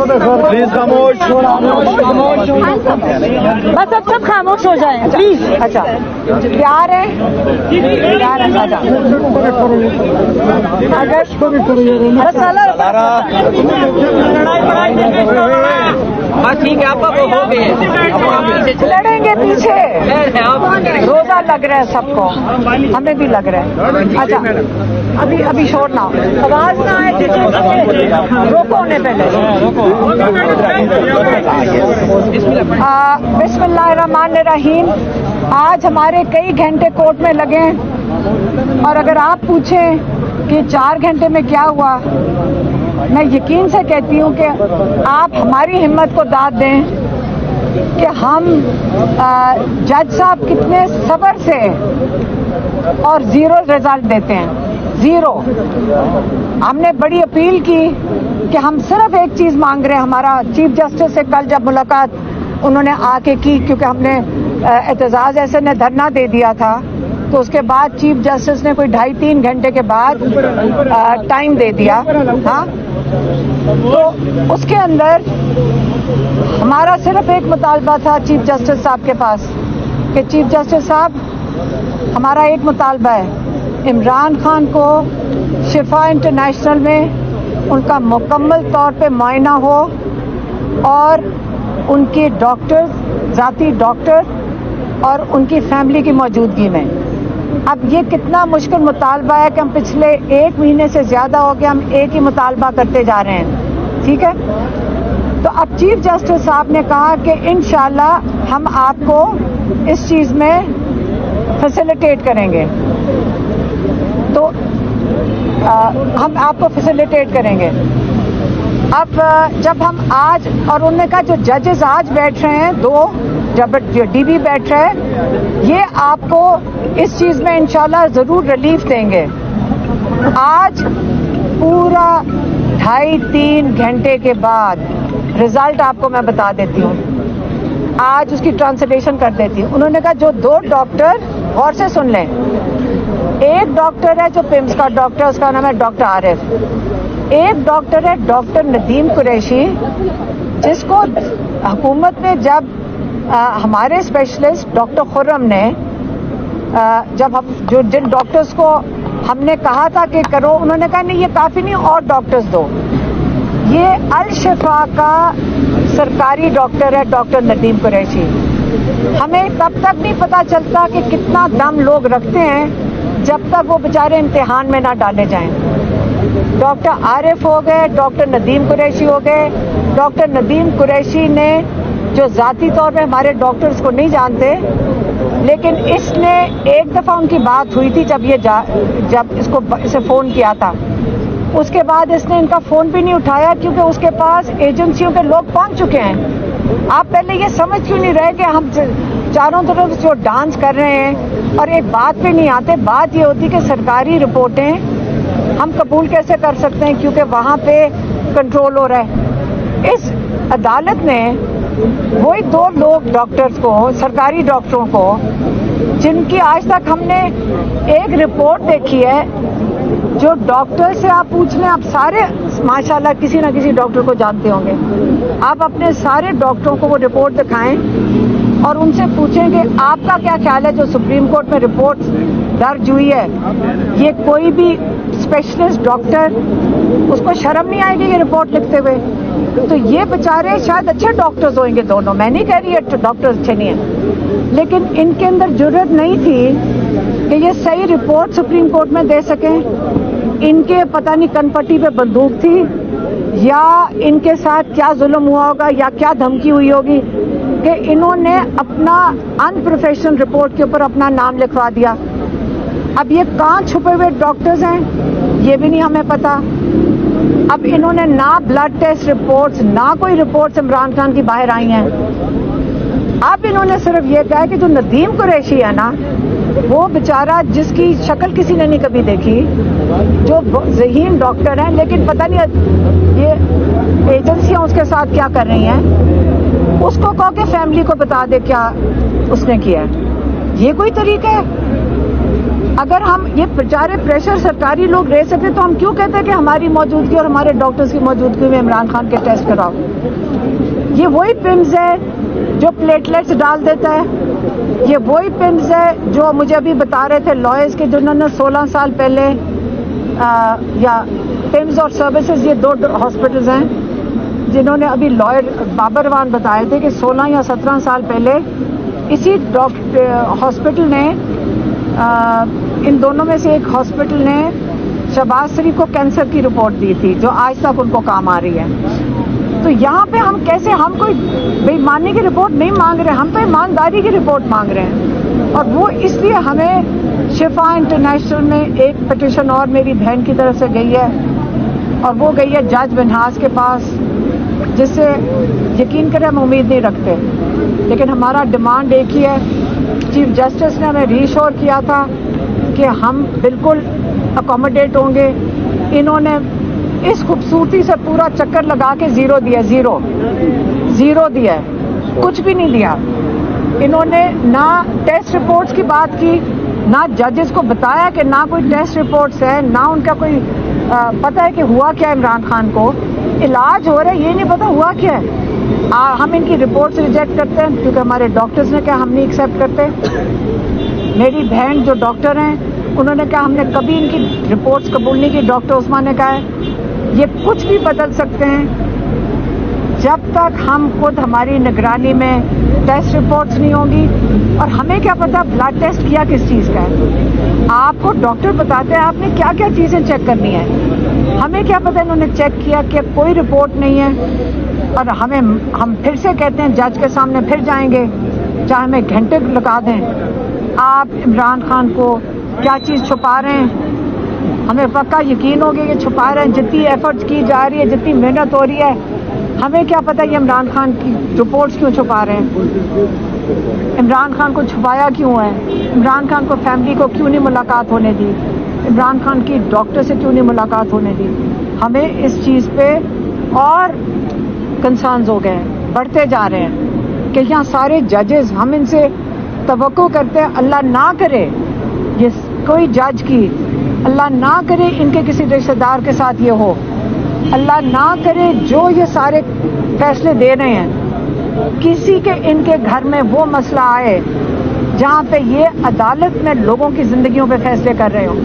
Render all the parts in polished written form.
Please खामोश। बस अब सब खामोश हो जाएं प्लीज। अच्छा प्यार है बस ठीक है, आपका वो हो गए, लड़ेंगे पीछे। रोजा लग रहा है सबको, हमें भी लग रहा है। अच्छा अभी शोर ना हो, आवाज ना आए, रोको उन्हें पहले। बिस्मिल्लाहिर्रहमानिर्रहीम। आज हमारे कई घंटे कोर्ट में लगे और अगर आप पूछें कि 4 घंटे में क्या हुआ, मैं यकीन से कहती हूँ कि आप हमारी हिम्मत को दाद दें कि हम जज साहब कितने सब्र से और 0 रिजल्ट देते हैं, 0। हमने बड़ी अपील की कि हम सिर्फ एक चीज़ मांग रहे हैं। हमारा चीफ जस्टिस से कल जब मुलाकात उन्होंने आके की, क्योंकि हमने एतजाज़ ऐसे ने धरना दे दिया था, तो उसके बाद चीफ जस्टिस ने कोई 2.5-3 घंटे के बाद टाइम दे दिया। हाँ, तो उसके अंदर हमारा सिर्फ एक मुतालबा था चीफ जस्टिस साहब के पास कि चीफ जस्टिस साहब, हमारा एक मुतालबा है, इमरान खान को शिफा इंटरनेशनल में उनका मुकम्मल तौर पे मुआयना हो और उनके डॉक्टर्स, ज़ाती डॉक्टर और उनकी फैमिली की मौजूदगी में। अब ये कितना मुश्किल मुतालबा है कि हम पिछले 1 महीने से ज़्यादा हो गया, हम एक ही मुतालबा करते जा रहे हैं, ठीक है। तो अब चीफ जस्टिस साहब ने कहा कि इंशाल्लाह हम आपको इस चीज़ में फैसिलिटेट करेंगे, तो हम आपको फैसिलिटेट करेंगे। अब जब हम आज, और उन्होंने कहा जो जजेस आज बैठ रहे हैं, 2 जब जो डीबी बैठ रहे हैं, ये आपको इस चीज़ में इंशाल्लाह ज़रूर रिलीफ देंगे। आज पूरा 2.5-3 घंटे के बाद रिजल्ट आपको मैं बता देती हूँ, आज उसकी ट्रांसलेशन कर देती हूँ। उन्होंने कहा जो 2 डॉक्टर, गौर से सुन लें, एक डॉक्टर है जो पिम्स का डॉक्टर, उसका नाम है डॉक्टर आरिफ, एक डॉक्टर है डॉक्टर नदीम कुरैशी, जिसको हुकूमत ने जब हमारे स्पेशलिस्ट डॉक्टर खुर्रम ने जब हम जिन डॉक्टर्स को हमने कहा था कि करो, उन्होंने कहा नहीं ये काफ़ी नहीं, और डॉक्टर्स दो। ये अल शिफा का सरकारी डॉक्टर है डॉक्टर नदीम कुरैशी। हमें तब तक नहीं पता चलता कि कितना दम लोग रखते हैं जब तक वो बेचारे इम्तिहान में ना डाले जाएं। डॉक्टर आरिफ हो गए, डॉक्टर नदीम कुरैशी हो गए। डॉक्टर नदीम कुरैशी ने, जो ज़ाती तौर पे हमारे डॉक्टर्स को नहीं जानते, लेकिन इसने एक दफ़ा उनकी बात हुई थी जब जब इसे फ़ोन किया था, उसके बाद इसने इनका फ़ोन भी नहीं उठाया, क्योंकि उसके पास एजेंसियों के लोग पहुंच चुके हैं। आप पहले ये समझ क्यों नहीं रहे कि हम चारों तरफ जो डांस कर रहे हैं और एक बात पे नहीं आते। बात ये होती कि सरकारी रिपोर्टें हम कबूल कैसे कर सकते हैं, क्योंकि वहाँ पे कंट्रोल हो रहा है। इस अदालत ने वही 2 लोग डॉक्टर्स को, सरकारी डॉक्टरों को, जिनकी आज तक हमने एक रिपोर्ट देखी है, जो डॉक्टर से आप पूछ लें, आप सारे माशाल्लाह किसी ना किसी डॉक्टर को जानते होंगे, आप अपने सारे डॉक्टरों को वो रिपोर्ट दिखाएं और उनसे पूछें कि आपका क्या ख्याल है जो सुप्रीम कोर्ट में रिपोर्ट दर्ज हुई है, ये कोई भी स्पेशलिस्ट डॉक्टर, उसको शर्म नहीं आएगी ये रिपोर्ट लिखते हुए? तो ये बेचारे शायद अच्छे डॉक्टर्स होंगे दोनों, मैं नहीं कह रही है डॉक्टर्स अच्छे नहीं हैं, लेकिन इनके अंदर जरूरत नहीं थी कि ये सही रिपोर्ट सुप्रीम कोर्ट में दे सकें। इनके पता नहीं कनपट्टी पे बंदूक थी, या इनके साथ क्या जुल्म हुआ होगा, या क्या धमकी हुई होगी कि इन्होंने अपना अनप्रोफेशनल रिपोर्ट के ऊपर अपना नाम लिखवा दिया। अब ये कहाँ छुपे हुए डॉक्टर्स हैं ये भी नहीं हमें पता। अब इन्होंने ना ब्लड टेस्ट रिपोर्ट्स, ना कोई रिपोर्ट्स इमरान खान की बाहर आई हैं। अब इन्होंने सिर्फ ये कहा कि जो नदीम कुरैशी है ना, वो बेचारा जिसकी शक्ल किसी ने नहीं कभी देखी, जो ज़हीन डॉक्टर है, लेकिन पता नहीं ये एजेंसियां उसके साथ क्या कर रही हैं, उसको कहो कि फैमिली को बता दे क्या उसने किया है। ये कोई तरीका है? اگر ہم یہ بیچارے پریشر سرکاری لوگ رہ سکتے تو ہم کیوں کہتے ہیں کہ ہماری موجودگی اور ہمارے ڈاکٹرز کی موجودگی میں عمران خان کے ٹیسٹ کراؤ؟ یہ وہی پمز ہے جو پلیٹلیٹس ڈال دیتا ہے، یہ وہی پمز ہے جو مجھے ابھی بتا رہے تھے لائرز کے جنہوں نے 16 سال پہلے یا پمز اور سروسز یہ 2 ہاسپٹلز ہیں جنہوں نے ابھی لائر بابروان بتائے تھے کہ 16 یا 17 سال پہلے اسی ہاسپٹل نے ان دونوں میں سے ایک ہاسپٹل نے شہباز شریف کو کینسر کی رپورٹ دی تھی جو آج تک ان کو کام آ رہی ہے. تو یہاں پہ ہم کیسے، ہم کوئی بے ایمانی کی رپورٹ نہیں مانگ رہے، ہم تو ایمانداری کی رپورٹ مانگ رہے ہیں. اور وہ اس لیے ہمیں شفا انٹرنیشنل میں ایک پٹیشن اور میری بہن کی طرف سے گئی ہے اور وہ گئی ہے جج بنہاس کے پاس، جس سے یقین کریں ہم امید نہیں رکھتے، لیکن ہمارا ڈیمانڈ ایک ہی ہے. چیف جسٹس نے ہمیں ری ایشور کیا تھا کہ ہم بالکل اکوموڈیٹ ہوں گے. انہوں نے اس خوبصورتی سے پورا چکر لگا کے زیرو دیا ہے، کچھ بھی نہیں دیا. انہوں نے نہ ٹیسٹ رپورٹس کی بات کی، نہ ججز کو بتایا کہ نہ کوئی ٹیسٹ رپورٹس ہے، نہ ان کا کوئی پتہ ہے کہ ہوا کیا عمران خان کو. علاج ہو رہا ہے یہ نہیں پتا ہوا کیا ہے. ہم ان کی رپورٹس ریجیکٹ کرتے ہیں کیونکہ ہمارے ڈاکٹرز نے کہا ہم نہیں ایکسیپٹ کرتے. میری بہن جو ڈاکٹر ہیں انہوں نے کہا ہم نے کبھی ان کی رپورٹس قبول نہیں کی. ڈاکٹر عثمان نے کہا ہے یہ کچھ بھی بدل سکتے ہیں جب تک ہم خود ہماری نگرانی میں ٹیسٹ رپورٹس نہیں ہوں گی. اور ہمیں کیا پتا بلڈ ٹیسٹ کیا کس چیز کا ہے، آپ کو ڈاکٹر بتاتے ہیں آپ نے کیا کیا چیزیں چیک کرنی ہے. ہمیں کیا پتا انہوں نے چیک کیا کہ کوئی رپورٹ نہیں ہے. اور ہم پھر سے کہتے ہیں جج کے سامنے پھر جائیں گے چاہے ہمیں گھنٹے لگا دیں. آپ عمران خان کو کیا چیز چھپا رہے ہیں، ہمیں پکا یقین ہو گیا کہ چھپا رہے ہیں. جتنی ایفرٹس کی جا رہی ہے، جتنی محنت ہو رہی ہے، ہمیں کیا پتہ یہ عمران خان کی رپورٹس کیوں چھپا رہے ہیں، عمران خان کو چھپایا کیوں ہے، عمران خان کو فیملی کو کیوں نہیں ملاقات ہونے دی، عمران خان کی ڈاکٹر سے کیوں نہیں ملاقات ہونے دی. ہمیں اس چیز پہ اور کنسرنز ہو گئے ہیں، بڑھتے جا رہے ہیں کہ یہاں سارے ججز ہم ان سے توقع کرتے ہیں اللہ نہ کرے یہ کوئی جج کی، اللہ نہ کرے ان کے کسی رشتہ دار کے ساتھ یہ ہو، اللہ نہ کرے جو یہ سارے فیصلے دے رہے ہیں کسی کے ان کے گھر میں وہ مسئلہ آئے جہاں پہ یہ عدالت میں لوگوں کی زندگیوں پہ فیصلے کر رہے ہوں.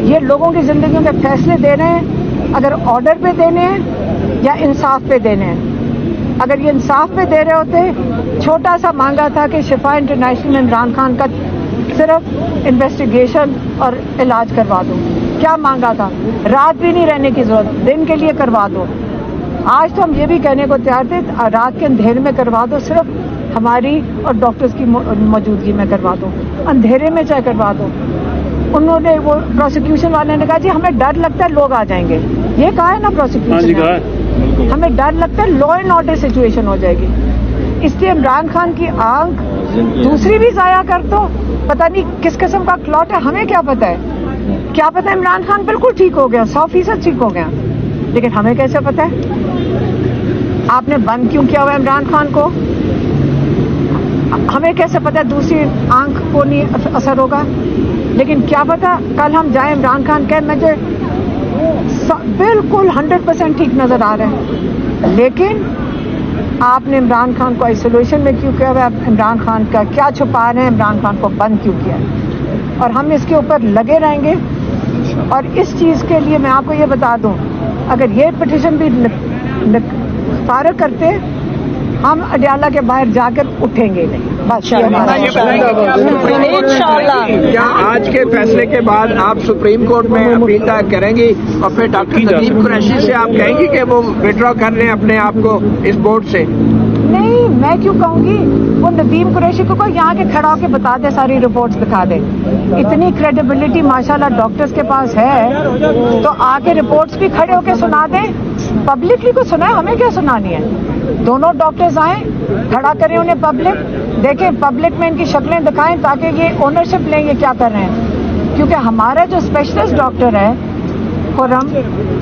یہ لوگوں کی زندگیوں پہ فیصلے دے رہے ہیں، اگر آرڈر پہ دینے ہیں یا انصاف پہ دینے ہیں. اگر یہ انصاف پہ دے رہے ہوتے، چھوٹا سا مانگا تھا کہ شفا انٹرنیشنل میں عمران خان کا صرف انویسٹیگیشن اور علاج کروا دو. کیا مانگا تھا؟ رات بھی نہیں رہنے کی ضرورت، دن کے لیے کروا دو. آج تو ہم یہ بھی کہنے کو تیار تھے رات کے اندھیرے میں کروا دو، صرف ہماری اور ڈاکٹرز کی موجودگی میں کروا دو، اندھیرے میں چاہے کروا دو. انہوں نے وہ پروسیکیوشن والے نے کہا جی ہمیں ڈر لگتا ہے لوگ آ جائیں گے. یہ کہا ہے نا پروسیکیوشن، ہمیں ڈر لگتا ہے لا اینڈ آرڈر سچویشن ہو جائے گی. اس لیے عمران خان کی آنکھ دوسری بھی ضائع کر دو، پتہ نہیں کس قسم کا کلاٹ ہے، ہمیں کیا پتہ ہے. کیا پتہ ہے عمران خان بالکل ٹھیک ہو گیا، 100% ٹھیک ہو گیا، لیکن ہمیں کیسے پتہ ہے؟ آپ نے بند کیوں کیا ہوا عمران خان کو؟ ہمیں کیسے پتہ ہے دوسری آنکھ کو نہیں اثر ہوگا؟ لیکن کیا پتہ کل ہم جائیں عمران خان کہے مجھے بالکل 100% ٹھیک نظر آ رہے ہیں، لیکن آپ نے عمران خان کو آئسولیشن میں کیوں کیا ہوا؟ عمران خان کا کیا چھپا رہے ہیں؟ عمران خان کو بند کیوں کیا ہے؟ اور ہم اس کے اوپر لگے رہیں گے. اور اس چیز کے لیے میں آپ کو یہ بتا دوں، اگر یہ پٹیشن بھی فارغ کرتے ہم اڈیالہ کے باہر جا کر اٹھیں گے نہیں. بس کیا آج کے فیصلے کے بعد آپ سپریم کورٹ میں اپیل دائر کریں گی اور پھر ڈاکٹر ندیم قریشی سے آپ کہیں گی کہ وہ وڈرا کر لیں اپنے آپ کو اس بورڈ سے؟ نہیں، میں کیوں کہوں گی؟ وہ ندیم قریشی کو یہاں کے کھڑا ہو کے بتا دے، ساری رپورٹس دکھا دے. اتنی کریڈیبلٹی ماشاءاللہ ڈاکٹرز کے پاس ہے تو آ کے رپورٹس بھی کھڑے ہو کے سنا دیں. پبلکلی کو سنائے، ہمیں کیا سنانی ہے؟ دونوں ڈاکٹرز آئیں، کھڑا کریں انہیں پبلک، دیکھیں پبلک میں ان کی شکلیں دکھائیں تاکہ یہ اونرشپ لیں یہ کیا کر رہے ہیں. کیونکہ ہمارا جو اسپیشلسٹ ڈاکٹر ہے خرم،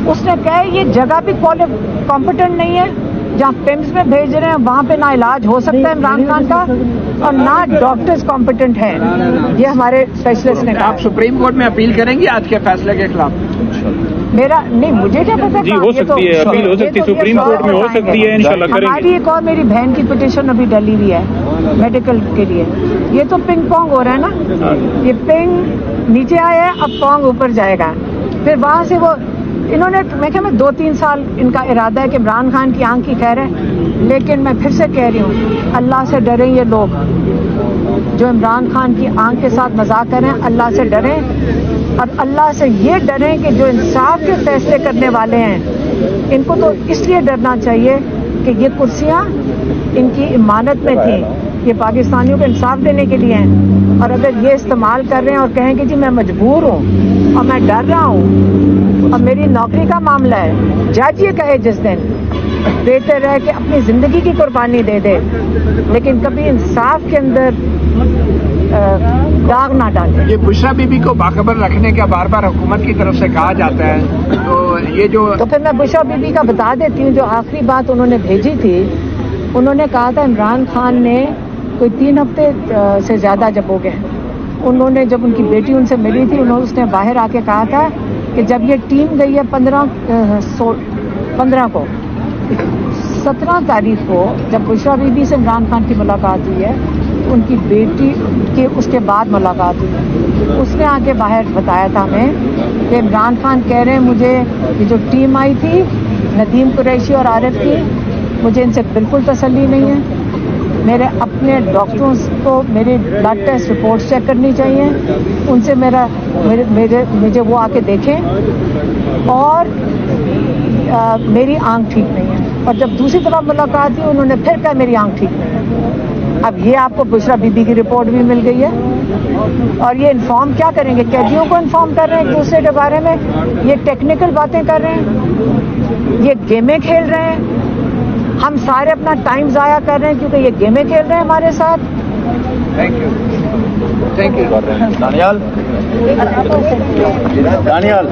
اس نے کہا یہ جگہ بھی کمپیٹنٹ نہیں ہے जहाँ पिम्स में भेज रहे हैं वहाँ पे ना इलाज हो सकता है इमरान खान का और ना डॉक्टर्स कॉम्पिटेंट हैं, ये हमारे स्पेशलिस्ट ने कहा। आप सुप्रीम कोर्ट में अपील करेंगी आज के फैसले के खिलाफ? मेरा नहीं, मुझे क्या पता। जी, हो सकती है, अपील हो सकती है, सुप्रीम कोर्ट में हो सकती है, इंशाल्लाह करेंगे। हमारी एक और मेरी बहन की पिटीशन अभी डली हुई है मेडिकल के लिए। ये तो पिंग पोंग हो रहा है ना, ये पिंग नीचे आया है, अब पोंग ऊपर जाएगा। फिर वहाँ से वो इन्होंने, मैं क्या, मैं 2-3 साल इनका इरादा है कि इमरान खान की आंख की खैर है, लेकिन मैं फिर से कह रही हूँ, अल्लाह से डरें ये लोग जो इमरान खान की आंख के साथ मजाक करें। अल्लाह से डरें और अल्लाह से ये डरें कि जो इंसाफ के फैसले करने वाले हैं, इनको तो इसलिए डरना चाहिए कि ये कुर्सियाँ इनकी इमानत में थी, ये पाकिस्तानियों को इंसाफ देने के लिए हैं। और अगर ये इस्तेमाल कर रहे हैं और कहें कि जी मैं मजबूर हूँ और मैं डर रहा हूँ और मेरी नौकरी का मामला है, जज ये कहे जिस दिन, बेहतर है कि अपनी ज़िंदगी की कुर्बानी दे दे, लेकिन कभी इंसाफ के अंदर दाग ना डाले। ये बुशरा बीबी को बाखबर रखने का बार बार हुकूमत की तरफ से कहा जाता है, तो ये जो तो फिर मैं बुशरा बीबी का बता देती हूँ। जो आखिरी बात उन्होंने भेजी थी, उन्होंने कहा था इमरान खान ने कोई 3 हफ्ते से ज़्यादा जब हो गए, उन्होंने जब उनकी बेटी उनसे मिली थी, उसने बाहर आके कहा था कि जब ये टीम गई है 15 को, 17 तारीख को जब बुशरा बीबी से इमरान खान की मुलाकात हुई है, उनकी बेटी के उसके बाद मुलाकात हुई, उसने आके बाहर बताया था हमें कि इमरान खान कह रहे हैं मुझे ये जो टीम आई थी नदीम कुरैशी और आरिफ की, मुझे इनसे बिल्कुल तसल्ली नहीं है। मेरे अपने डॉक्टरों को मेरे ब्लड टेस्ट रिपोर्ट्स चेक करनी चाहिए, उनसे मुझे वो आके देखें, और मेरी आंख ठीक नहीं है। और जब दूसरी तरफ मुलाकात हुई, उन्होंने फिर कहा मेरी आंख ठीक नहीं है। अब ये आपको बुशरा बीबी की रिपोर्ट भी मिल गई है, और ये इन्फॉर्म क्या करेंगे, कैदियों को इन्फॉर्म कर रहे हैं एक दूसरे के बारे में, ये टेक्निकल बातें कर रहे हैं, ये गेमें खेल रहे हैं। हम सारे अपना टाइम ज़ाया कर रहे हैं क्योंकि ये गेमें खेल रहे हैं हमारे साथ। Thank you Daniyal